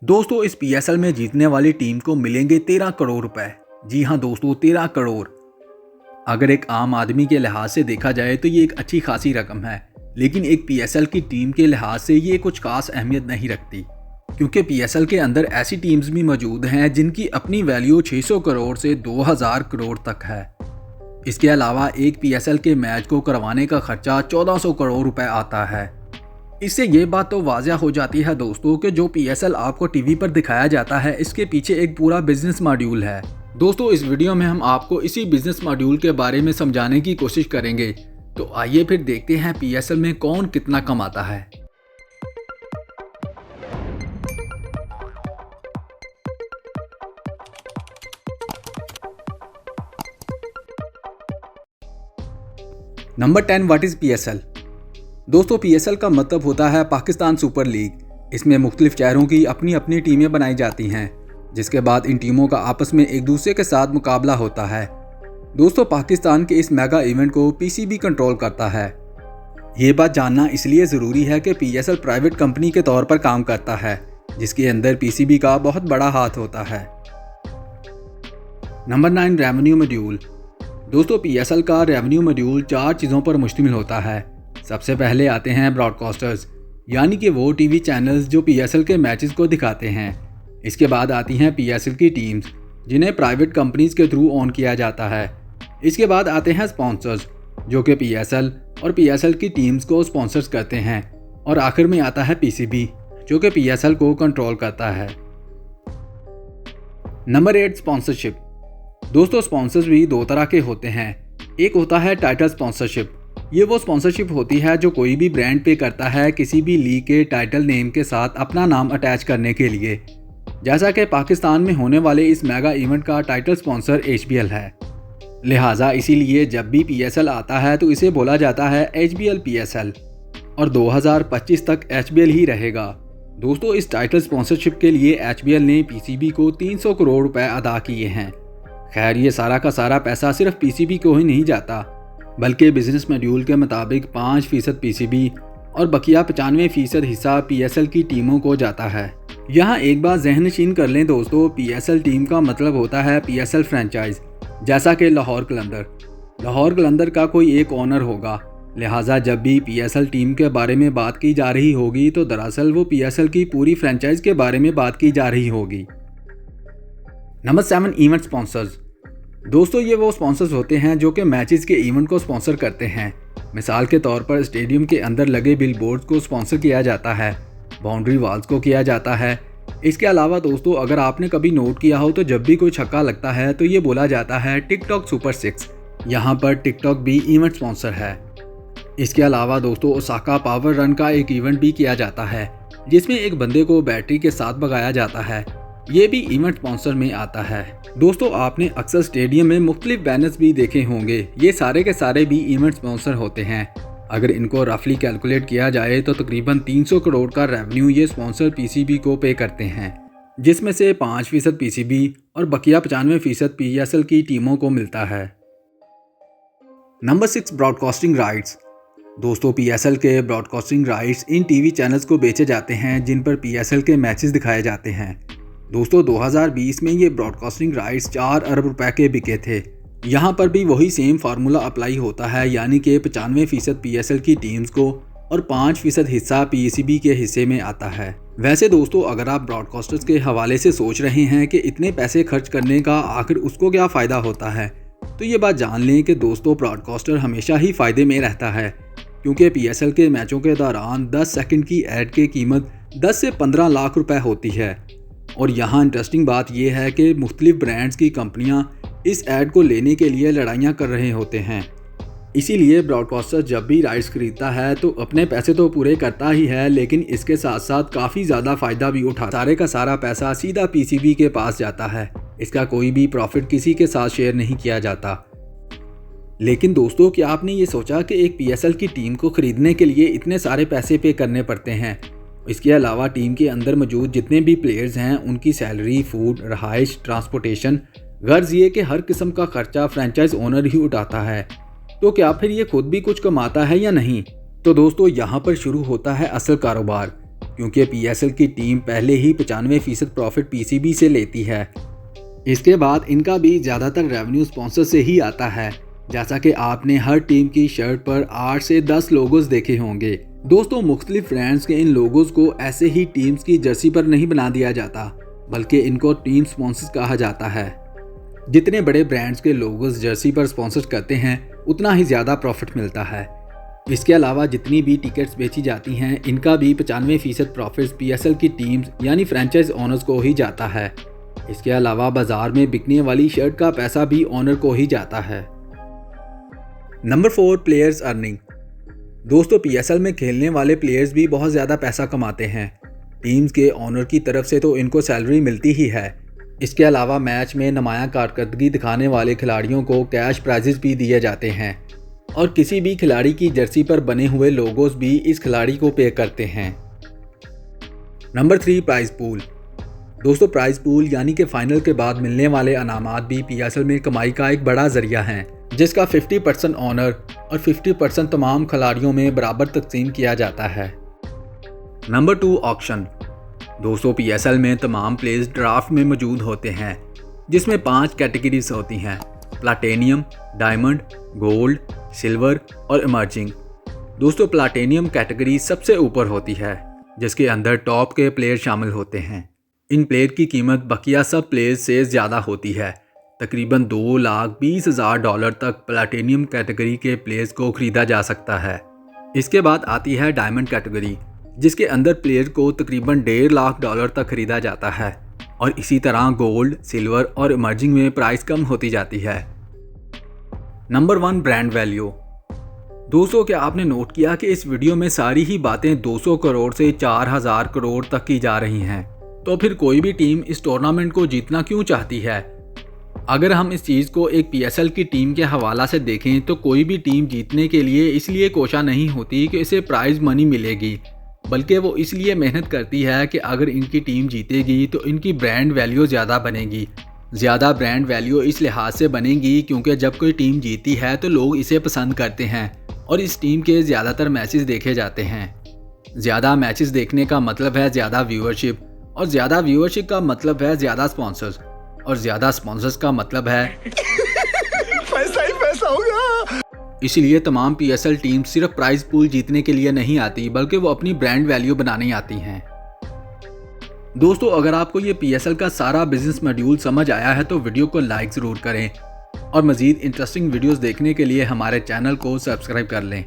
दोस्तों इस पीएसएल में जीतने वाली टीम को मिलेंगे 13 करोड़ रुपए। जी हाँ दोस्तों, 13 करोड़। अगर एक आम आदमी के लिहाज से देखा जाए तो ये एक अच्छी खासी रकम है, लेकिन एक पीएसएल की टीम के लिहाज से ये कुछ खास अहमियत नहीं रखती, क्योंकि पीएसएल के अंदर ऐसी टीम्स भी मौजूद हैं जिनकी अपनी वैल्यू 600 करोड़ से 2000 करोड़ तक है। इसके अलावा एक पीएसएल के मैच को करवाने का खर्चा 1400 करोड़ रुपए आता है। इससे ये बात तो वाज़ह हो जाती है दोस्तों कि जो पीएसएल आपको टीवी पर दिखाया जाता है, इसके पीछे एक पूरा बिजनेस मॉड्यूल है। दोस्तों इस वीडियो में हम आपको इसी बिजनेस मॉड्यूल के बारे में समझाने की कोशिश करेंगे। तो आइए फिर देखते हैं पीएसएल में कौन कितना कमाता है। Number 10, what is PSL. दोस्तों पीएसएल का मतलब होता है पाकिस्तान सुपर लीग। इसमें मुख्तलिफ शहरों की अपनी अपनी टीमें बनाई जाती हैं, जिसके बाद इन टीमों का आपस में एक दूसरे के साथ मुकाबला होता है। दोस्तों पाकिस्तान के इस मेगा इवेंट को पीसीबी कंट्रोल करता है। ये बात जानना इसलिए ज़रूरी है कि पीएसएल प्राइवेट कंपनी के तौर पर काम करता है, जिसके अंदर पीसीबी का बहुत बड़ा हाथ होता है। Number 9, revenue module. दोस्तों पीएसएल का रेवेन्यू मॉड्यूल 4 चीज़ों पर मुश्तमिल होता है। सबसे पहले आते हैं ब्रॉडकास्टर्स, यानी कि वो टीवी चैनल्स जो पीएसएल के मैचेस को दिखाते हैं। इसके बाद आती हैं पीएसएल की टीम्स, जिन्हें प्राइवेट कंपनीज के थ्रू ऑन किया जाता है। इसके बाद आते हैं स्पॉन्सर्स, जो कि पीएसएल और पीएसएल की टीम्स को स्पॉन्सर्स करते हैं। और आखिर में आता है पीसीबी, जो कि पीएसएल को कंट्रोल करता है। Number 8, sponsorship. दोस्तों स्पॉन्सर्स भी दो तरह के होते हैं। एक होता है टाइटल स्पॉन्सरशिप। ये वो स्पॉन्सरशिप होती है जो कोई भी ब्रांड पे करता है किसी भी लीग के टाइटल नेम के साथ अपना नाम अटैच करने के लिए। जैसा कि पाकिस्तान में होने वाले इस मेगा इवेंट का टाइटल स्पॉन्सर एचबीएल है। लिहाजा इसीलिए जब भी पीएसएल आता है तो इसे बोला जाता है एचबीएल पीएसएल, और 2025 तक एचबीएल ही रहेगा। दोस्तों इस टाइटल स्पॉन्सरशिप के लिए एचबीएल ने पीसीबी को 300 करोड़ रुपए अदा किए हैं। खैर ये सारा का सारा पैसा सिर्फ पीसीबी को ही नहीं जाता, बल्कि बिजनेस मॉड्यूल के मुताबिक 5% पीसीबी और बकिया 95% हिस्सा पीएसएल की टीमों को जाता है। यहाँ एक बात ज़हन नशीन कर लें दोस्तों, पीएसएल टीम का मतलब होता है पीएसएल फ्रेंचाइज, जैसा कि लाहौर कलंदर का कोई एक ओनर होगा। लिहाजा जब भी पीएसएल टीम के बारे में बात की जा रही होगी तो दरअसल वो पीएसएल की पूरी फ्रेंचाइज के बारे में बात की जा रही होगी। Number 7, event sponsors. दोस्तों ये वो स्पॉन्सर्स होते हैं जो कि मैचेस के इवेंट को स्पॉन्सर करते हैं। मिसाल के तौर पर स्टेडियम के अंदर लगे बिलबोर्ड्स को स्पॉन्सर किया जाता है, बाउंड्री वॉल्स को किया जाता है। इसके अलावा दोस्तों अगर आपने कभी नोट किया हो तो जब भी कोई छक्का लगता है तो ये बोला जाता है टिकटॉक सुपर 6। यहाँ पर टिकटॉक भी इवेंट स्पॉन्सर है। इसके अलावा दोस्तों ओसाका पावर रन का एक इवेंट भी किया जाता है, जिसमें एक बंदे को बैटरी के साथ भगाया जाता है। ये भी इवेंट स्पॉन्सर में आता है। दोस्तों आपने अक्सर स्टेडियम में मुख्तलिफ बैनर्स भी देखे होंगे, ये सारे के सारे भी इवेंट स्पॉन्सर होते हैं। अगर इनको रफली कैलकुलेट किया जाए तो तकरीबन 300 करोड़ का रेवेन्यू ये स्पॉन्सर पीसीबी को पे करते हैं, जिसमें से 5% पीसीबी और बकिया 95% पीएसएल की टीमों को मिलता है। Number 6, broadcasting rights. दोस्तों पीएसएल के ब्रॉडकास्टिंग राइट्स इन टीवी चैनल्स को बेचे जाते हैं जिन पर पीएसएल के मैचेस दिखाए जाते हैं। दोस्तों 2020 में ये ब्रॉडकास्टिंग राइट्स 4 अरब रुपए के बिके थे। यहाँ पर भी वही सेम फार्मूला अप्लाई होता है, यानी कि 95% पीएसएल की टीम्स को और 5% हिस्सा पीसीबी के हिस्से में आता है। वैसे दोस्तों अगर आप ब्रॉडकास्टर्स के हवाले से सोच रहे हैं कि इतने पैसे खर्च करने का आखिर उसको क्या फ़ायदा होता है, तो ये बात जान लें कि दोस्तों ब्रॉडकास्टर हमेशा ही फ़ायदे में रहता है, क्योंकि पीएसएल के मैचों के दौरान 10 सेकंड की ऐड की कीमत 10 से 15 लाख रुपए होती है। और यहाँ इंटरेस्टिंग बात यह है कि मुख्तलिफ ब्रांड्स की कंपनियाँ इस ऐड को लेने के लिए लड़ाइयाँ कर रहे होते हैं। इसीलिए ब्रॉडकास्टर जब भी राइट्स खरीदता है तो अपने पैसे तो पूरे करता ही है, लेकिन इसके साथ साथ काफ़ी ज़्यादा फ़ायदा भी उठाता है। सारे का सारा पैसा सीधा पीसीबी के पास जाता है, इसका कोई भी प्रॉफिट किसी के साथ शेयर नहीं किया जाता। लेकिन दोस्तों क्या आपने ये सोचा कि एक पीएसएल की टीम को खरीदने के लिए इतने सारे पैसे पे करने पड़ते हैं? इसके अलावा टीम के अंदर मौजूद जितने भी प्लेयर्स हैं उनकी सैलरी, फूड, रहाइश, ट्रांसपोर्टेशन, गर्ज ये कि हर किस्म का खर्चा फ्रेंचाइज ओनर ही उठाता है। तो क्या फिर ये खुद भी कुछ कमाता है या नहीं? तो दोस्तों यहाँ पर शुरू होता है असल कारोबार, क्योंकि PSL की टीम पहले ही 95% प्रॉफिट PCB से लेती है। इसके बाद इनका भी ज़्यादातर रेवेन्यू स्पॉन्सर से ही आता है, जैसा कि आपने हर टीम की शर्ट पर 8 से 10 लोगोज देखे होंगे। दोस्तों, मुख्तलिफ ब्रांड्स के इन लोगोज को ऐसे ही टीम्स की जर्सी पर नहीं बना दिया जाता, बल्कि इनको टीम स्पॉन्सर्स कहा जाता है। जितने बड़े ब्रांड्स के लोगोज जर्सी पर स्पॉन्सर करते हैं उतना ही ज़्यादा प्रॉफिट मिलता है। इसके अलावा जितनी भी टिकट्स बेची जाती हैं इनका भी 95% प्रॉफिट PSL की टीम्स यानी फ्रेंचाइज ओनर्स को ही जाता है। इसके अलावा बाजार में बिकने वाली शर्ट का पैसा भी ओनर को ही जाता है। Number 4, players earning. दोस्तों, PSL में खेलने वाले प्लेयर्स भी बहुत ज़्यादा पैसा कमाते हैं। टीम्स के ओनर की तरफ से तो इनको सैलरी मिलती ही है। इसके अलावा मैच में नुमायां कारकर्दगी दिखाने वाले खिलाड़ियों को कैश प्राइजेस भी दिए जाते हैं और किसी भी खिलाड़ी की जर्सी पर बने हुए लोगोस भी इस खिलाड़ी को पे करते हैं। Number 3, prize pool. दोस्तों, प्राइज पूल यानी कि फाइनल के बाद मिलने वाले अनामात भी PSL में कमाई का एक बड़ा जरिया है, जिसका 50% ओनर और 50% तमाम खिलाड़ियों में बराबर तकसीम किया जाता है। Number 2, auction. दोस्तों, PSL में तमाम प्लेयर्स ड्राफ्ट में मौजूद होते हैं, जिसमें 5 कैटेगरीज होती हैं: प्लाटेनियम, डायमंड, गोल्ड, सिल्वर और इमर्जिंग। दोस्तों, प्लाटेनियम कैटेगरी सबसे ऊपर होती है, जिसके अंदर टॉप के प्लेयर शामिल होते हैं। इन प्लेयर की कीमत बकिया सब प्लेयर्स से ज़्यादा होती है। तकरीबन $2,20,000 तक प्लाटेनियम कैटेगरी के प्लेयर्स को ख़रीदा जा सकता है। इसके बाद आती है डायमंड कैटेगरी, जिसके अंदर प्लेयर को तकरीबन $1.5 तक ख़रीदा जाता है और इसी तरह गोल्ड, सिल्वर और इमर्जिंग में प्राइस कम होती जाती है। Number 1, brand value. दोस्तों, क्या आपने नोट किया कि इस वीडियो में सारी ही बातें 200 करोड़ से 4000 करोड़ तक की जा रही हैं? तो फिर कोई भी टीम इस टूर्नामेंट को जीतना क्यों चाहती है? अगर हम इस चीज़ को एक PSL की टीम के हवाला से देखें तो कोई भी टीम जीतने के लिए इसलिए कोशा नहीं होती कि इसे प्राइज़ मनी मिलेगी, बल्कि वो इसलिए मेहनत करती है कि अगर इनकी टीम जीतेगी तो इनकी ब्रांड वैल्यू ज़्यादा बनेगी। ज़्यादा ब्रांड वैल्यू इस लिहाज से बनेगी क्योंकि जब कोई टीम जीती है तो लोग इसे पसंद करते हैं और इस टीम के ज़्यादातर मैचेस देखे जाते हैं। ज़्यादा मैचेस देखने का मतलब है ज़्यादा व्यूअरशिप और ज़्यादा व्यूअरशिप का मतलब है ज़्यादा स्पॉन्सर्स और ज़्यादा स्पॉन्सर्स का मतलब है पैसा ही पैसा होगा। इसलिए तमाम PSL टीम सिर्फ प्राइज पूल जीतने के लिए नहीं आती, बल्कि वो अपनी ब्रांड वैल्यू बनाने आती हैं। दोस्तों, अगर आपको ये PSL का सारा बिजनेस मॉड्यूल समझ आया है तो वीडियो को लाइक ज़रूर करें और मज़ीद इंटरेस्टिंग वीडियोस देखने के लिए हमारे चैनल को सब्सक्राइब कर लें।